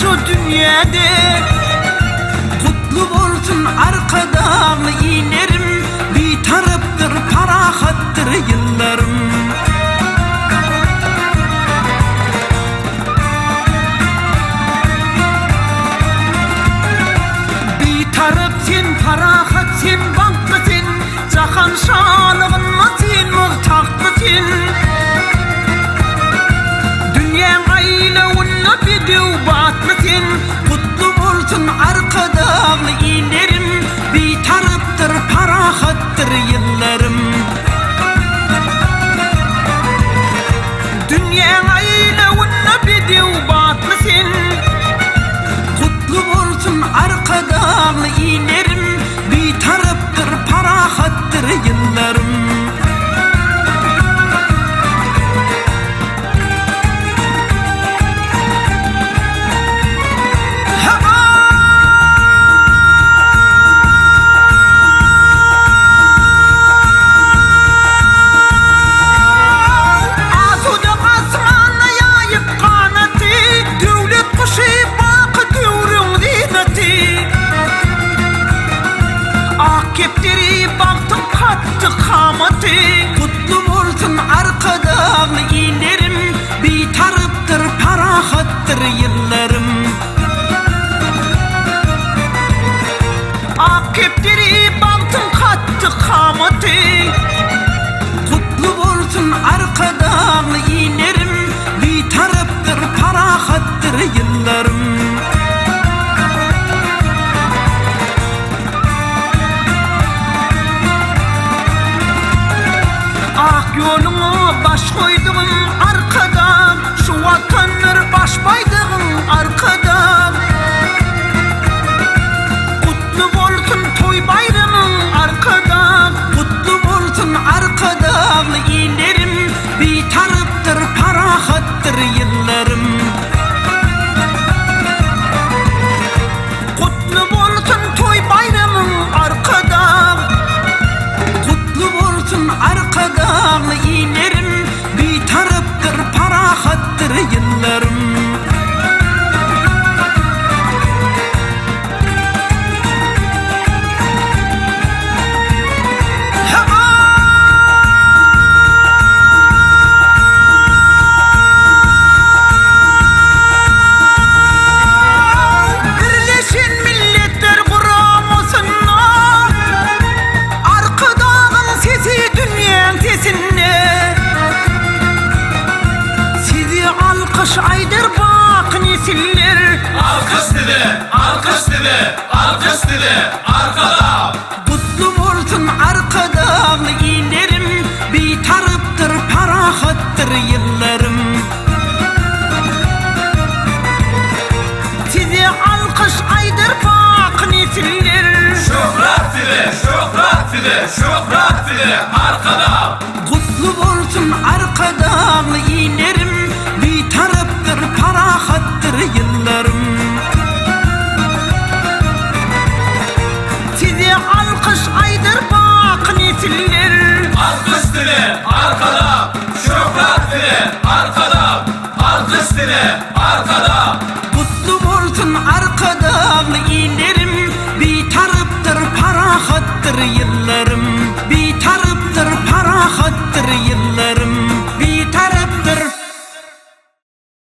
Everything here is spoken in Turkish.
şu dünyada. Kutlu olsun arkadan inerim, bir tarafdır parahattır yıllarım. Bir taraf sen parahat, sen banklı sen, cahan şalığın mı sen, muhtaktlı sen. Dünya aylağına bir dev batlı sen. Kutlu olsun arkadan inerim, bir taraftır parahattır yıllarım. Dünya aylağına bir dev batlı sen. Kutlu olsun arkadan inerim, bir taraftır parahattır yıllarım. Kepteri baktım kattı kamati. Kutlu olsun arkadan inerim, bir tarafdır parahattır yıllarım. Kepteri baktım kattı kamati. Kutlu olsun arkadan inerim, bir taraftır parahattır yıllarım. Yolunu baş koydum arkada, şu vatanlar baş baydığım arkada. Kutlu olsun toy bayramın arkada, kutlu olsun arkada inerim, bir taraftır parahattır yıllarım. Kutlu olsun toy bayramın arkada, kutlu olsun arkadan inerim, bir taraftır parahattır yıllarım. Birleşin Milletler Kuramosunda, arkadağın sesi dünyanın sesinde. Sizi alkış aydır bak nesiller. Alkış dedi, alkış dedi, alkış dedi, arkada. Kutlu olsun arkadan inerim, bir taraftır parahattır yıllarım. Sizi alkış aydır bak nesiller. Şöhret dedi, şöhret dedi, şöhret dedi, arkada. Kutlu olsun arkadan inerim, bir taraftır parahattır yıllarım. Sizi alkış aydır bak nesiller. Alkış dedi, arkada. Şöhret dedi, arkada. Alkış dedi, arkada. Kutlu olsun arkadan inerim, bir taraftır parahattır yıllarım, bir taraftır parahattır yıllarım.